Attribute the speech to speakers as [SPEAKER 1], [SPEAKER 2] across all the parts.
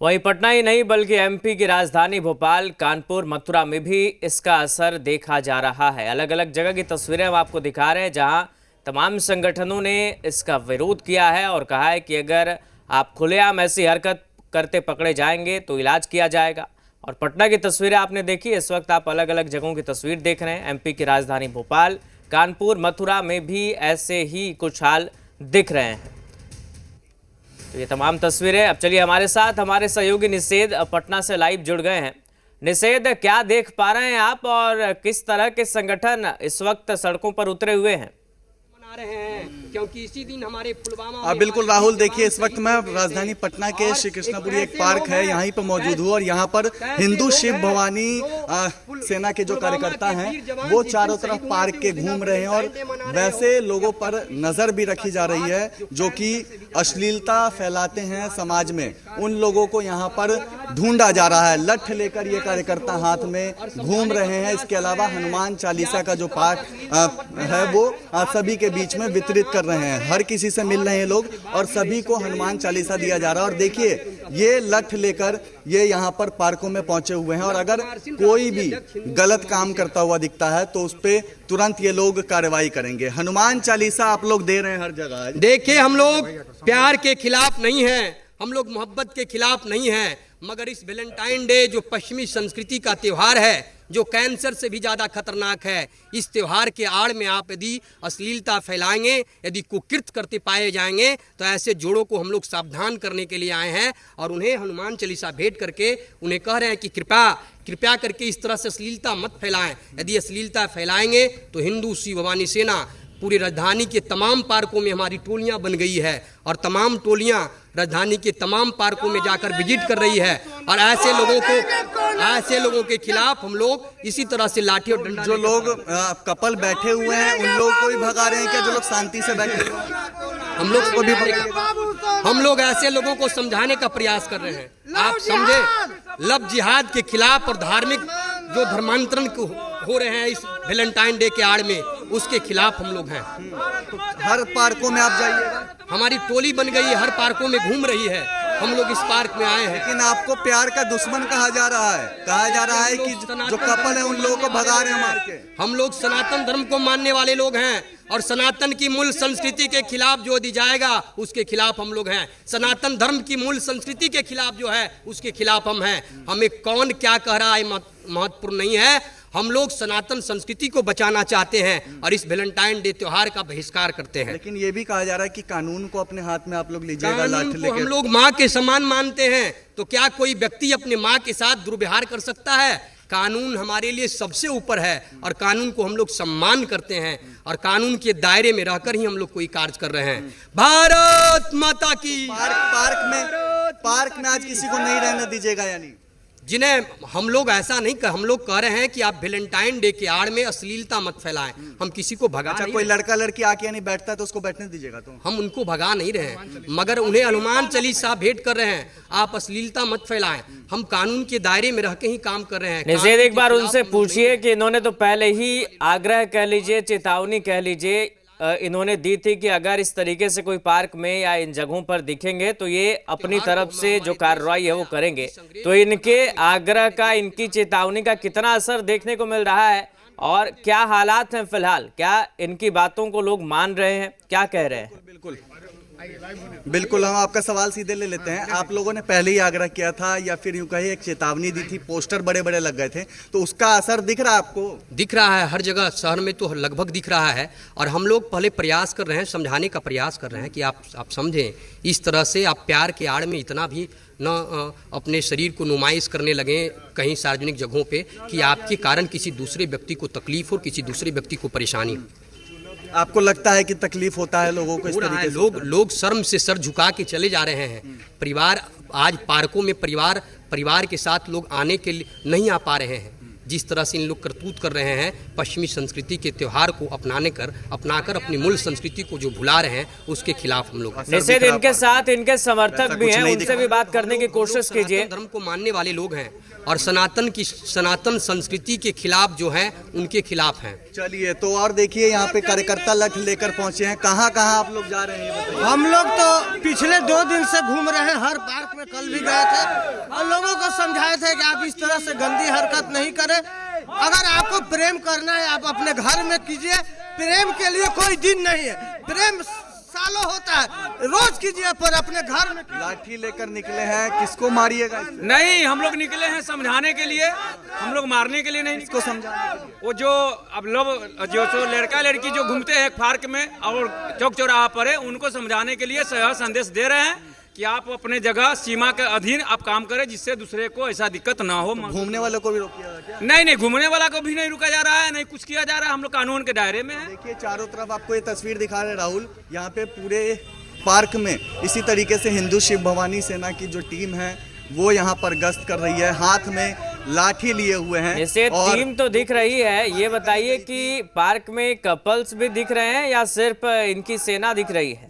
[SPEAKER 1] वहीं पटना ही नहीं बल्कि एमपी की राजधानी भोपाल, कानपुर, मथुरा में भी इसका असर देखा जा रहा है। अलग अलग जगह की तस्वीरें हम आपको दिखा रहे हैं जहां तमाम संगठनों ने इसका विरोध किया है और कहा है कि अगर आप खुलेआम ऐसी हरकत करते पकड़े जाएंगे तो इलाज किया जाएगा। और पटना की तस्वीरें आपने देखी, इस वक्त आप अलग अलग जगहों की तस्वीर देख रहे हैं। एमपी की राजधानी भोपाल, कानपुर, मथुरा में भी ऐसे ही कुछ हाल दिख रहे हैं। तो ये तमाम तस्वीरें। अब चलिए हमारे साथ हमारे सहयोगी निषेध पटना से लाइव जुड़ गए हैं। निषेध, क्या देख पा रहे हैं आप और किस तरह के संगठन इस वक्त सड़कों पर उतरे हुए हैं?
[SPEAKER 2] मना रहे हैं क्योंकि इसी दिन हमारे पुलवामा
[SPEAKER 3] बिल्कुल राहुल, देखिए इस वक्त मैं राजधानी पटना के श्री कृष्णापुरी एक पार्क है यहीं पर मौजूद हूँ और यहाँ पर हिंदू शिव भवानी सेना के जो कार्यकर्ता हैं वो चारों तरफ पार्क के घूम रहे हैं और वैसे लोगों पर नजर भी रखी जा रही है जो कि अश्लीलता फैलाते हैं समाज में। उन लोगों को यहाँ पर ढूंढा जा रहा है। लठ लेकर ये कार्यकर्ता हाथ में घूम रहे हैं। इसके अलावा हनुमान चालीसा का जो पाठ है वो सभी के बीच में वितरित कर रहे हैं। हर किसी से मिल रहे हैं लोग और सभी को हनुमान चालीसा दिया जा रहा है। और देखिए ये लठ लेकर ये यहाँ पर पार्कों में पहुंचे हुए हैं और अगर कोई भी गलत काम करता हुआ दिखता है तो उस पर तुरंत ये लोग कार्रवाई करेंगे। हनुमान चालीसा आप लोग दे रहे हैं हर जगह।
[SPEAKER 2] देखिए, हम लोग प्यार के खिलाफ नहीं हैं, हम लोग मोहब्बत के खिलाफ नहीं हैं, मगर इस वैलेंटाइन डे जो पश्चिमी संस्कृति का त्योहार है, जो कैंसर से भी ज़्यादा खतरनाक है, इस त्योहार के आड़ में आप यदि अश्लीलता फैलाएंगे, यदि कुकृत करते पाए जाएंगे तो ऐसे जोड़ों को हम लोग सावधान करने के लिए आए हैं और उन्हें हनुमान चालीसा भेंट करके उन्हें कह रहे हैं कि कृपया करके इस तरह से अश्लीलता मत फैलाएं। यदि अश्लीलता फैलाएंगे तो हिंदू शिव भवानी सेना पूरी राजधानी के तमाम पार्कों में हमारी टोलियां बन गई है और तमाम टोलियां राजधानी के तमाम पार्कों में जाकर विजिट कर रही है और ऐसे लोगों के खिलाफ हम लोग इसी तरह से लाठी और डंडा।
[SPEAKER 3] जो लोग कपल बैठे हुए हैं उन लोग को भी भगा रहे हैं क्या? जो लोग शांति से बैठे
[SPEAKER 2] हम लोग ऐसे लोगों को समझाने का प्रयास कर रहे हैं। आप समझे, लव जिहाद के खिलाफ और धार्मिक जो धर्मांतरण हो रहे हैं इस वैलेंटाइन डे के आड़ में, उसके खिलाफ हम लोग हैं।
[SPEAKER 3] हर पार्कों में आप जाइएगा,
[SPEAKER 2] हमारी टोली बन गई है, हर पार्कों में घूम रही है। हम लोग इस पार्क में आए हैं।
[SPEAKER 3] लेकिन आपको प्यार का दुश्मन कहा जा रहा है कि जो कपल है उन लोगों को भगा रहे हैं मार के।
[SPEAKER 2] हम लोग सनातन धर्म को मानने वाले लोग हैं और सनातन की मूल संस्कृति के खिलाफ जो दी जाएगा उसके खिलाफ हम लोग हैं। सनातन धर्म की मूल संस्कृति के खिलाफ जो है उसके खिलाफ हम हैं। हमें कौन क्या कह रहा है महत्वपूर्ण नहीं है। हम लोग सनातन संस्कृति को बचाना चाहते हैं और इस वैलेंटाइन डे त्योहार का बहिष्कार करते हैं।
[SPEAKER 3] लेकिन ये भी कहा जा रहा है कि कानून को अपने हाथ में आप लोग लीजिएगा, लाठी लेकर।
[SPEAKER 2] हम लोग माँ के समान मानते हैं, तो क्या कोई व्यक्ति अपने माँ के साथ दुर्व्यवहार कर सकता है? कानून हमारे लिए सबसे ऊपर है और कानून को हम लोग सम्मान करते हैं और कानून के दायरे में रहकर ही हम लोग कोई कार्य कर रहे हैं। भारत माता की।
[SPEAKER 3] पार्क में आज किसी को नहीं रहने दीजिएगा, यानी
[SPEAKER 2] जिन्हें हम लोग ऐसा नहीं कर, हम लोग कह रहे हैं कि आप वैलेंटाइन डे के आड़ में अश्लीलता मत फैलाएं। हम किसी को भगा नहीं।
[SPEAKER 3] कोई लड़का लड़की आके नहीं बैठता तो उसको बैठने दीजिएगा? तो
[SPEAKER 2] हम उनको भगा नहीं रहे हैं, मगर उन्हें हनुमान चालीसा भेंट कर रहे हैं। आप अश्लीलता मत फैलाएं। हम कानून के दायरे में रह के ही काम कर रहे हैं।
[SPEAKER 1] निषेध, एक बार उनसे पूछिए कि इन्होंने तो पहले ही आग्रह कह लीजिए, चेतावनी कह लीजिए, इन्होंने दी थी कि अगर इस तरीके से कोई पार्क में या इन जगहों पर दिखेंगे तो ये अपनी तरफ से जो कार्रवाई है वो करेंगे। तो इनके आग्रह का, इनकी चेतावनी का कितना असर देखने को मिल रहा है और क्या हालात हैं फिलहाल? क्या इनकी बातों को लोग मान रहे हैं? क्या कह रहे हैं?
[SPEAKER 3] बिल्कुल हम आपका सवाल सीधे ले लेते हैं। आप लोगों ने पहले ही आग्रह किया था या फिर यूं कहिए एक चेतावनी दी थी, पोस्टर बड़े बड़े लग गए थे, तो उसका असर दिख रहा है आपको?
[SPEAKER 2] दिख रहा है, हर जगह शहर में तो लगभग दिख रहा है और हम लोग पहले प्रयास कर रहे हैं, समझाने का प्रयास कर रहे हैं कि आप समझें। इस तरह से आप प्यार के आड़ में इतना भी न अपने शरीर को नुमाइश करने लगे कहीं सार्वजनिक जगहों पे कि आपके कारण किसी दूसरे व्यक्ति को तकलीफ हो, किसी दूसरे व्यक्ति को परेशानी हो।
[SPEAKER 3] आपको लगता है कि तकलीफ होता है लोगों को इस तरीके से?
[SPEAKER 2] लोग शर्म से सर झुका के चले जा रहे हैं। परिवार आज पार्कों में परिवार के साथ लोग आने के लिए नहीं आ पा रहे हैं। जिस तरह से इन लोग करतूत कर रहे हैं, पश्चिमी संस्कृति के त्यौहार को अपनाकर अपनी मूल संस्कृति को जो भुला रहे हैं, उसके खिलाफ हम लोग
[SPEAKER 1] निषेध। इनके साथ इनके समर्थक भी हैं, उनसे भी बात करने की कोशिश कीजिए।
[SPEAKER 2] धर्म को मानने वाले लोग हैं और सनातन संस्कृति के खिलाफ जो है उनके खिलाफ हैं।
[SPEAKER 3] चलिए, तो और देखिए यहाँ पे कार्यकर्ता लठ लेकर पहुंचे हैं। कहाँ कहाँ आप लोग जा रहे हैं बताइए।
[SPEAKER 4] हम लोग तो पिछले 2 दिन से घूम रहे हैं, हर पार्क में कल भी गए थे और लोगों को समझाए थे कि आप इस तरह से गंदी हरकत नहीं करें। अगर आपको प्रेम करना है आप अपने घर में कीजिए, प्रेम के लिए कोई दिन नहीं है, प्रेम सालों होता है, रोज कीजिए, पर अपने घर में।
[SPEAKER 3] लाठी लेकर निकले हैं, किसको मारिएगा?
[SPEAKER 5] नहीं, हम लोग निकले हैं समझाने के लिए, हम लोग मारने के लिए नहीं।
[SPEAKER 3] इसको समझाने के लिए।
[SPEAKER 5] वो जो अब लोग जो लड़का लड़की जो घूमते हैं पार्क में और चौक चौराहा पर है, उनको समझाने के लिए संदेश दे रहे हैं कि आप अपने जगह सीमा के अधीन आप काम करें, जिससे दूसरे को ऐसा दिक्कत ना हो।
[SPEAKER 3] घूमने वालों को भी रोकिएगा क्या?
[SPEAKER 5] नहीं, घूमने वाला को भी नहीं रुका जा रहा है, नहीं कुछ किया जा रहा है, हम लोग कानून के दायरे में है।
[SPEAKER 3] देखिए चारों तरफ आपको ये तस्वीर दिखा रहे राहुल, यहाँ पे पूरे पार्क में इसी तरीके से हिंदू शिव भवानी सेना की जो टीम है वो यहाँ पर गश्त कर रही है, हाथ में लाठी लिए हुए हैं।
[SPEAKER 1] जैसे टीम तो दिख रही है, ये बताइए कि पार्क में कपल्स भी दिख रहे हैं या सिर्फ इनकी सेना दिख रही है?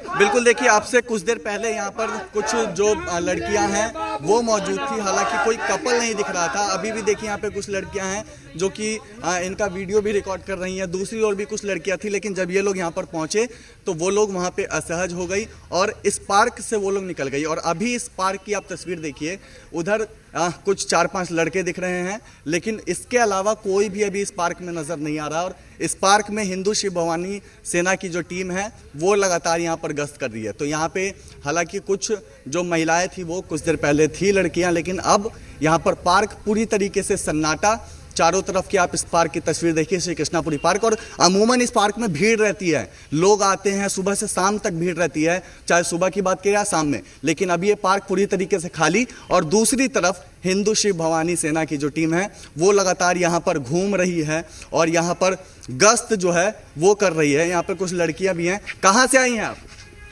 [SPEAKER 3] बिल्कुल, देखिए आपसे कुछ देर पहले यहाँ पर कुछ जो लड़कियां हैं वो मौजूद थी, हालांकि कोई कपल नहीं दिख रहा था। अभी भी देखिए यहाँ पे कुछ लड़कियां हैं जो कि इनका वीडियो भी रिकॉर्ड कर रही हैं। दूसरी ओर भी कुछ लड़कियां थी, लेकिन जब ये लोग यहाँ पर पहुंचे तो वो लोग वहाँ पे असहज हो गई और इस पार्क से वो लोग निकल गई। और अभी इस पार्क की आप तस्वीर देखिए, उधर कुछ 4-5 लड़के दिख रहे हैं, लेकिन इसके अलावा कोई भी अभी इस पार्क में नज़र नहीं आ रहा। और इस पार्क में हिंदू शिव भवानी सेना की जो टीम है वो लगातार यहाँ पर गश्त कर रही है। तो यहाँ पे हालांकि कुछ जो महिलाएं थी वो कुछ देर पहले थी लड़कियां, लेकिन अब यहाँ पर पार्क पूरी तरीके से सन्नाटा। चारों तरफ की आप इस पार्क की तस्वीर देखिए, श्री कृष्णापुरी पार्क। और अमूमन इस पार्क में भीड़ रहती है, लोग आते हैं, सुबह से शाम तक भीड़ रहती है, चाहे सुबह की बात करें या शाम में। लेकिन अभी ये पार्क पूरी तरीके से खाली। और दूसरी तरफ हिंदू शिव भवानी सेना की जो टीम है वो लगातार यहाँ पर घूम रही है और यहाँ पर गश्त जो है वो कर रही है। यहाँ पर कुछ लड़कियां भी हैं। कहाँ से आई हैं आप?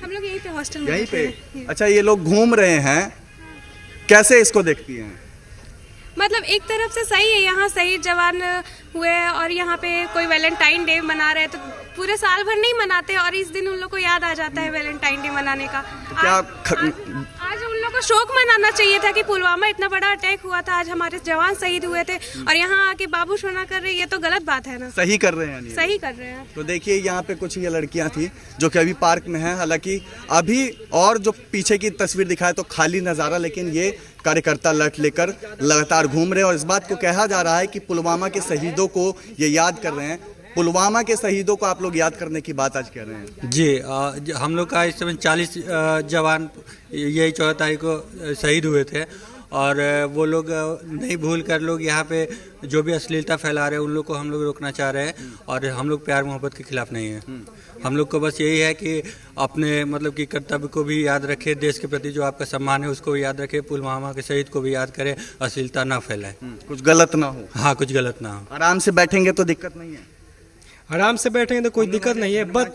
[SPEAKER 6] हम लोग यहीं पे हॉस्टल में
[SPEAKER 3] यहीं पे। अच्छा, ये लोग घूम रहे हैं, कैसे इसको देखती हैं?
[SPEAKER 6] मतलब एक तरफ से सही है, यहाँ शहीद जवान हुए और यहाँ पे कोई वैलेंटाइन डे मना रहे हैं, तो पूरे साल भर नहीं मनाते और इस दिन उन लोग को याद आ जाता है वैलेंटाइन डे मनाने का।
[SPEAKER 3] क्या
[SPEAKER 6] आज उन लोग को शोक मनाना चाहिए था कि पुलवामा इतना बड़ा अटैक हुआ था, आज हमारे जवान शहीद हुए थे और यहाँ आके बाबू सोना कर रहे हैं, ये तो गलत बात है ना।
[SPEAKER 3] सही कर रहे हैं,
[SPEAKER 6] सही कर रहे हैं।
[SPEAKER 3] तो देखिए यहाँ पे कुछ ये लड़कियां थी जो कि अभी पार्क में हैं, हालांकि अभी और जो पीछे की तस्वीर दिखाए तो खाली नज़ारा, लेकिन ये कार्यकर्ता लठ लेकर लगातार घूम रहे हैं और इस बात को कहा जा रहा है कि पुलवामा के शहीदों को ये याद कर रहे हैं। पुलवामा के शहीदों को आप लोग याद करने की बात आज कह रहे हैं।
[SPEAKER 7] जी, हम लोग का इस समय 40 जवान यही 14 तारीख को शहीद हुए थे और वो लोग नहीं भूल कर लोग यहाँ पे जो भी अश्लीलता फैला रहे हैं उन लोग को हम लोग रोकना चाह रहे हैं और हम लोग प्यार मोहब्बत के खिलाफ नहीं हैं। हम लोग को बस यही है कि अपने मतलब कि कर्तव्य को भी याद रखें, देश के प्रति जो आपका सम्मान है उसको भी याद रखें, पुलवामा के शहीद को भी याद करें, अश्लीलता ना फैलाएं,
[SPEAKER 3] कुछ गलत ना हो।
[SPEAKER 7] हाँ, कुछ गलत ना हो।
[SPEAKER 3] आराम से बैठेंगे तो दिक्कत नहीं है?
[SPEAKER 4] आराम से बैठेंगे तो कोई दिक्कत नहीं है, बस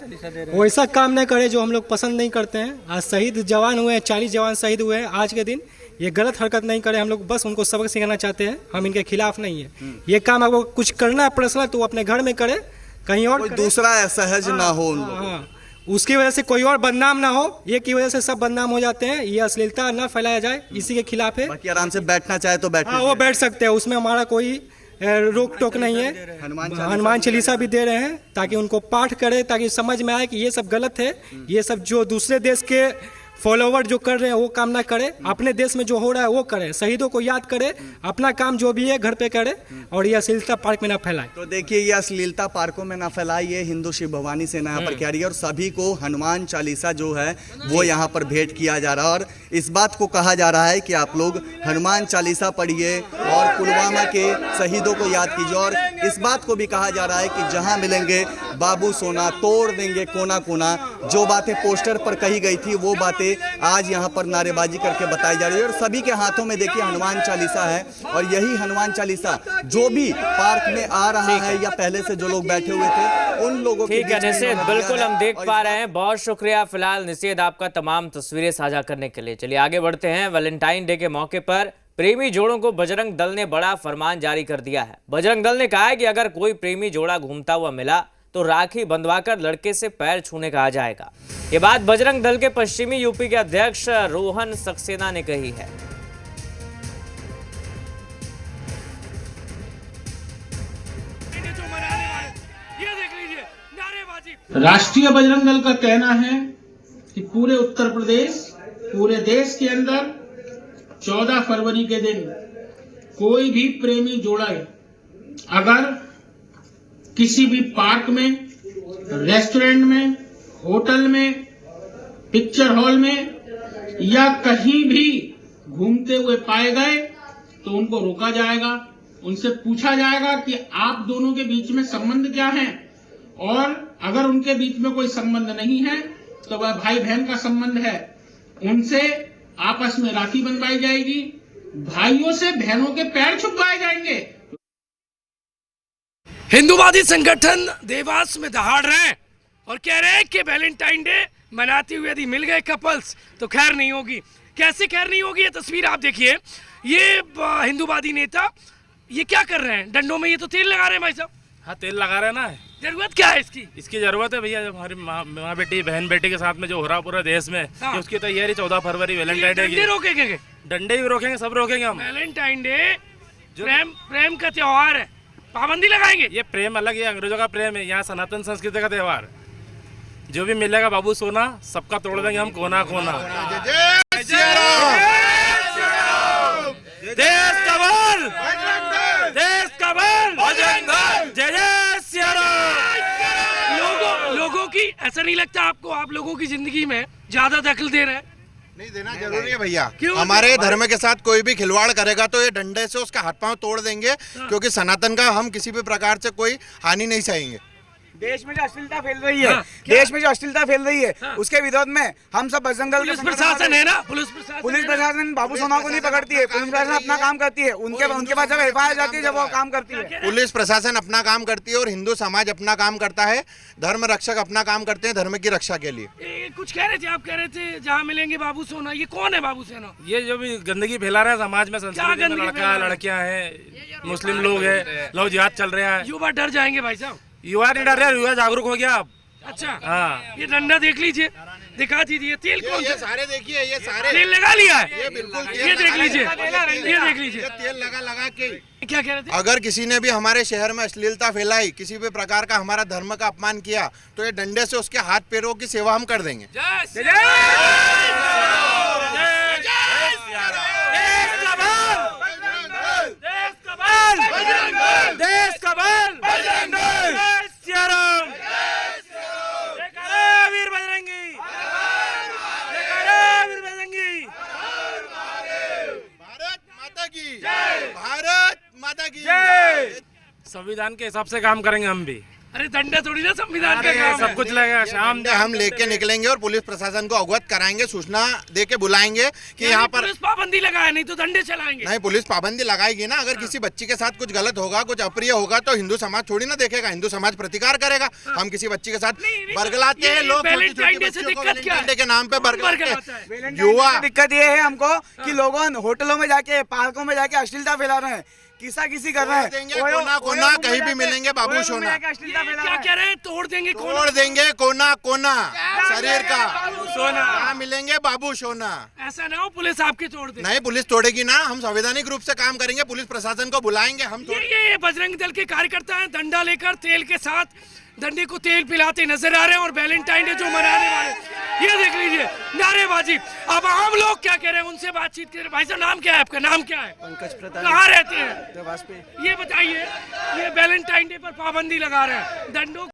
[SPEAKER 4] वैसा काम नहीं करे जो हम लोग पसंद नहीं करते हैं। आज शहीद जवान हुए हैं, 40 जवान शहीद हुए हैं आज के दिन, ये गलत हरकत नहीं करे। हम लोग बस उनको सबक सिखाना चाहते हैं, हम इनके खिलाफ नहीं है। ये काम आपको कुछ करना है पर्सनल तो अपने घर में करे, कहीं और
[SPEAKER 3] कोई दूसरा असहज ना हो उन लोगों।
[SPEAKER 4] हाँ, उसकी वजह से कोई और बदनाम ना हो, ये की वजह से सब बदनाम हो जाते हैं। ये अश्लीलता ना फैलाया जाए, इसी के खिलाफ है।
[SPEAKER 3] बाकी आराम से बैठना चाहे तो बैठ।
[SPEAKER 4] हाँ, वो बैठ सकते हैं, उसमें हमारा कोई रोक टोक नहीं है। हनुमान चालीसा भी दे रहे हैं ताकि उनको पाठ करे, ताकि समझ में आए कि ये सब गलत है। ये सब जो दूसरे देश के फॉलोवर जो कर रहे हैं वो काम ना करे, अपने देश में जो हो रहा है वो करे, शहीदों को याद करे, अपना काम जो भी है घर पे करे और ये अश्लीलता पार्क में ना फैलाए।
[SPEAKER 3] तो देखिए ये अश्लीलता पार्कों में ना फैलाए, ये हिंदू शिव भवानी सेना यहाँ पर कह रही है और सभी को हनुमान चालीसा जो है वो यहाँ पर भेंट किया जा रहा है और इस बात को कहा जा रहा है कि आप लोग हनुमान चालीसा पढ़िए और पुलवामा के शहीदों को याद कीजिए। और इस बात को भी कहा जा रहा है कि जहाँ मिलेंगे बाबू सोना तोड़ देंगे कोना कोना। जो बातें पोस्टर पर कही गई थी वो बातें आज यहाँ पर नारेबाजी करके बताई जा रही है और सभी के हाथों में देखिए हनुमान चालीसा है और यही हनुमान चालीसा जो भी पार्क में आ रहा है या पहले से जो लोग बैठे हुए थे उन लोगों के
[SPEAKER 1] ठीक है निषेध, बिल्कुल हम देख पा रहे हैं। बहुत शुक्रिया फिलहाल निषेध आपका तमाम तस्वीरें साझा करने के लिए। चलिए आगे बढ़ते हैं। वैलेंटाइन डे के मौके पर प्रेमी जोड़ों को बजरंग दल ने बड़ा फरमान जारी कर दिया है। बजरंग दल ने कहा है कि अगर कोई प्रेमी जोड़ा घूमता हुआ मिला तो राखी बंधवाकर लड़के से पैर छूने कहा जाएगा। ये बात बजरंग दल के पश्चिमी यूपी के अध्यक्ष रोहन सक्सेना ने कही है।
[SPEAKER 8] राष्ट्रीय बजरंग दल का कहना है कि पूरे उत्तर प्रदेश, पूरे देश के अंदर 14 फरवरी के दिन कोई भी प्रेमी जोड़ा अगर किसी भी पार्क में, रेस्टोरेंट में, होटल में, पिक्चर हॉल में या कहीं भी घूमते हुए पाए गए तो उनको रोका जाएगा, उनसे पूछा जाएगा कि आप दोनों के बीच में संबंध क्या है, और अगर उनके बीच में कोई संबंध नहीं है तो वह भाई बहन का संबंध है, उनसे आपस में राखी बंधवाई जाएगी, भाइयों से बहनों के पैर छुपवाए जाएंगे।
[SPEAKER 9] हिंदूवादी संगठन देवास में दहाड़ रहे हैं और कह रहे हैं कि वैलेंटाइन डे मनाते हुए यदि मिल गए कपल्स तो खैर नहीं होगी। कैसे खैर नहीं होगी, ये तस्वीर आप देखिए। ये हिंदूवादी नेता ये क्या कर रहे हैं, डंडों में ये तो तेल लगा रहे हैं भाई साहब।
[SPEAKER 10] हाँ, तेल लगा रहे हैं ना।
[SPEAKER 9] जरूरत क्या है इसकी?
[SPEAKER 10] इसकी जरूरत है भैया, जब हमारी माँ बेटी बहन बेटी के साथ में जो हो रहा पूरे देश में,
[SPEAKER 9] हाँ।
[SPEAKER 10] कि उसकी तैयारी 14 फरवरी वैलेंटाइन डे की।
[SPEAKER 9] डंडे रोकेंगे,
[SPEAKER 10] डंडे भी रोकेंगे, सब रोकेंगे हम।
[SPEAKER 9] वैलेंटाइन डे प्रेम का त्योहार है, पाबंदी लगाएंगे।
[SPEAKER 10] ये प्रेम अलग है, अंग्रेजों का प्रेम है, यहाँ सनातन संस्कृति का त्योहार। जो भी मिलेगा बाबू सोना सबका तोड़ देंगे हम कोना कोना। देश का बल, देश का बल, जय जय सिया राम।
[SPEAKER 9] लोगों की ऐसा नहीं लगता आपको, आप लोगों की जिंदगी में ज्यादा दखल दे रहे हैं?
[SPEAKER 11] नहीं देना जरूरी है भैया।
[SPEAKER 9] क्यों?
[SPEAKER 11] हमारे धर्म के साथ कोई भी खिलवाड़ करेगा तो ये डंडे से उसका हाथ पांव तोड़ देंगे, क्योंकि सनातन का हम किसी भी प्रकार से कोई हानि नहीं सहेंगे।
[SPEAKER 12] देश में जो अश्लीलता फैल रही है, देश में जो अश्लीलता फैल रही है, उसके विरोध में हम सब बजरंग दल
[SPEAKER 9] पुलिस प्रशासन है ना, पुलिस
[SPEAKER 12] प्रशासन बाबू सोना को नहीं पकड़ती है, पुलिस प्रशासन अपना काम करती है, उनके पास जब एफआईआर जाती है, जब वो काम करती है।
[SPEAKER 11] पुलिस प्रशासन अपना काम करती है और हिंदू समाज अपना काम करता है, धर्म रक्षक अपना काम करते हैं धर्म की रक्षा के लिए।
[SPEAKER 9] कुछ कह रहे थे आप, कह रहे थे जहाँ मिलेंगे बाबू सोना, ये कौन है बाबू सोना?
[SPEAKER 10] ये जो भी गंदगी फैला रहा है समाज में, संस्कृति में, लड़का लड़कियां हैं, मुस्लिम लोग है, लव जिहाद चल रहा है।
[SPEAKER 9] युवा डर जाएंगे भाई साहब।
[SPEAKER 10] युवा नहीं डर रहा, युवा जागरूक हो गया अब।
[SPEAKER 9] अच्छा,
[SPEAKER 10] हाँ।
[SPEAKER 9] ये डंडा देख लीजिए, दिखा दीजिए। तेल कौन
[SPEAKER 11] ये सारे देखिए, ये सारे
[SPEAKER 9] तेल लगा लिया है,
[SPEAKER 11] ये बिल्कुल
[SPEAKER 9] ये देख लीजिए, ये देख लीजिए,
[SPEAKER 11] तेल लगा के।
[SPEAKER 9] क्या कह रहे थे?
[SPEAKER 11] अगर किसी ने भी हमारे शहर में अश्लीलता फैलाई, किसी भी प्रकार का हमारा धर्म का अपमान किया, तो ये डंडे से उसके हाथ पैरों की सेवा हम कर देंगे। भारत माता की जय।
[SPEAKER 10] संविधान के हिसाब से काम करेंगे हम भी।
[SPEAKER 9] अरे डंडा थोड़ी ना संविधान का काम
[SPEAKER 10] सब कुछ लगेगा। शाम
[SPEAKER 11] हम लेके निकलेंगे और पुलिस प्रशासन को अवगत कराएंगे, सूचना दे के बुलाएंगे कि यहाँ पर
[SPEAKER 9] पुलिस पाबंदी लगाए, नहीं तो डंडे चलाएंगे।
[SPEAKER 11] नहीं, पुलिस पाबंदी लगाएगी ना। अगर किसी बच्ची के साथ कुछ गलत होगा, कुछ अप्रिय होगा, तो हिंदू समाज थोड़ी ना देखेगा, हिंदू समाज प्रतिकार करेगा। हम किसी बच्ची के साथ बरगलाते हैं, लोग छोटी के नाम पे बरगलाते हैं। युवा
[SPEAKER 12] दिक्कत ये है हमको कि लोगों होटलों में जाके, पार्कों में जाके अश्लीलता फैला रहे हैं, किसी कर रहे हैं।
[SPEAKER 11] कोना कोना कहीं भी मिलेंगे बाबू सोना।
[SPEAKER 9] क्या कह रहे हैं? तोड़ देंगे
[SPEAKER 11] कोना कोना शरीर का सोना। कहाँ मिलेंगे बाबू सोना?
[SPEAKER 9] ऐसा ना हो पुलिस आपके तोड़ दे।
[SPEAKER 11] नहीं, पुलिस तोड़ेगी ना, हम संवैधानिक रूप से काम करेंगे, पुलिस प्रशासन को बुलाएंगे हम।
[SPEAKER 9] ये बजरंग दल के कार्यकर्ता हैं, डंडा लेकर तेल के साथ डंडे को तेल पिलाते नजर आ रहे हैं और वैलेंटाइन डे जो मनाने वाले, ये देख लीजिए नारेबाजी। अब आम लोग क्या कह रहे हैं, उनसे बातचीत करें। भाई साहब, नाम क्या है आपका? नाम क्या है?
[SPEAKER 12] पंकज प्रताप।
[SPEAKER 9] कहाँ रहते हैं? ये बताइए, ये वैलेंटाइन डे पर पाबंदी लगा रहे हैं, डंडों